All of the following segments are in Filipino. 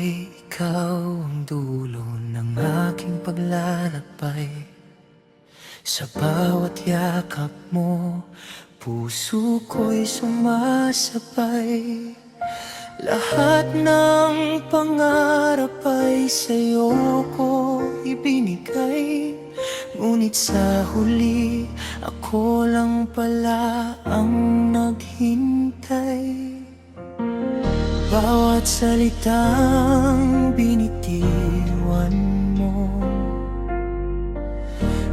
ko'y ikaw ang dulo ng aking paglalakbay. Sa bawat yakap mo, puso ko'y sumasabay. Lahat ng pangarap ay sa'yo ko ibinigay. Ngunit sa huli, ako lang pala ang naghintay. Bawat salitang binitiwan mo,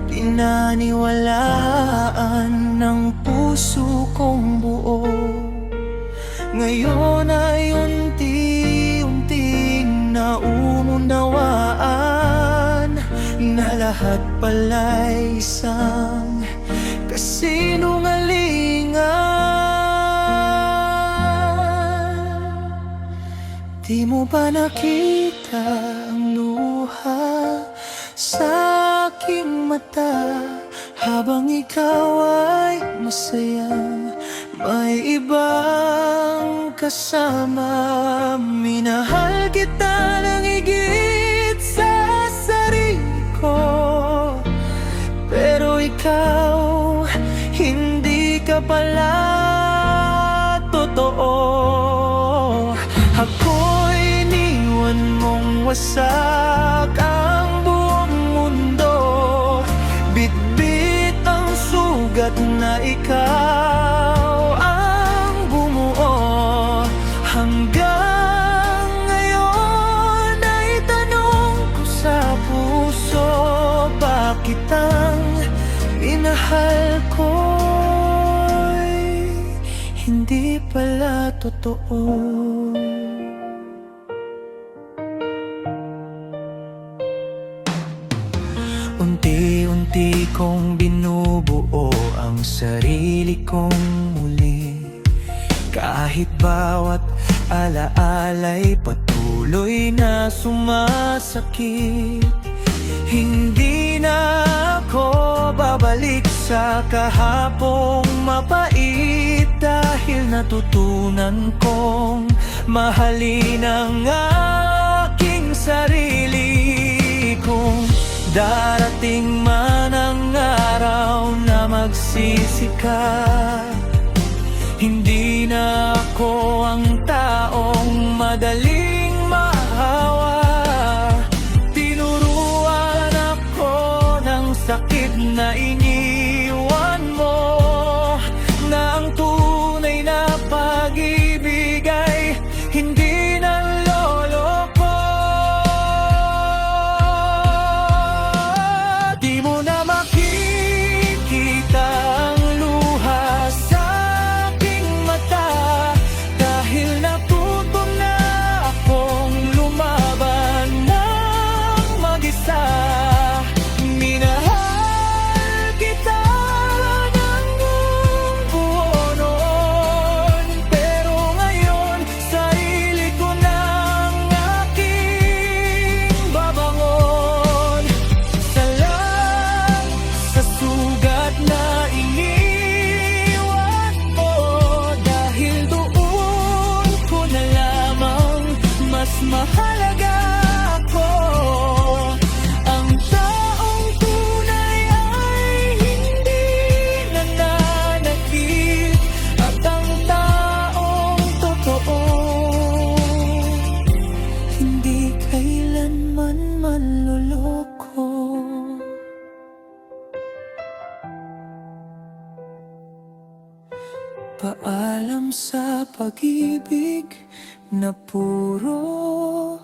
pinaniwalaan ng puso kong buo. Ngayon ay unti-unting naunawaan na lahat pala'y isang kasinungalingan. Di mo ba nakita ang luha sa aking mata habang ikaw ay masaya? May ibang kasama. Minahal kita ng higit sa sarili ko, pero ikaw, hindi ka pala totoo. Ako'y iniwan mong wasak ang buong mundo. Bitbit ang sugat na ikaw ang bumuo. Hanggang ngayon ay tanong ko sa puso, bakit ang minahal ko'y hindi pala totoo? Unti-unti kong binubuo ang sarili kong muli. Kahit bawat alaala'y patuloy na sumasakit. Hindi na ako babalik sa kahapong mapait, dahil natutunan kong mahalin ang aking sarili. Kung darating man ang araw na magsisi ka, hindi na ako ang taong madaling mahawa. Tinuruan ako ng sakit na iniwan mo, na ang tunay na pag-ibig ay hindi nanloloko. Di mo na makikita ang luha sa aking mata, dahil natuto na akong lumaban ng mag-isa. Minahal kita ng buong buo noon, pero ngayon sarili ko na ang aking babangon. Salang sa sugat na iniwan mo, dahil doon ko na lamang mas mahalaga ako. Ang taong tunay ay hindi nananakit, at ang taong totoo hindi kailanman manloloko. Paalam sa pag-ibig na puro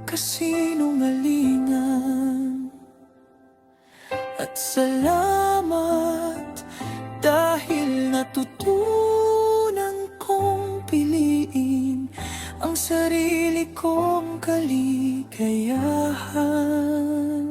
kasinungalingan. At salamat dahil natutunan kong piliin ang sarili kong kaligayahan.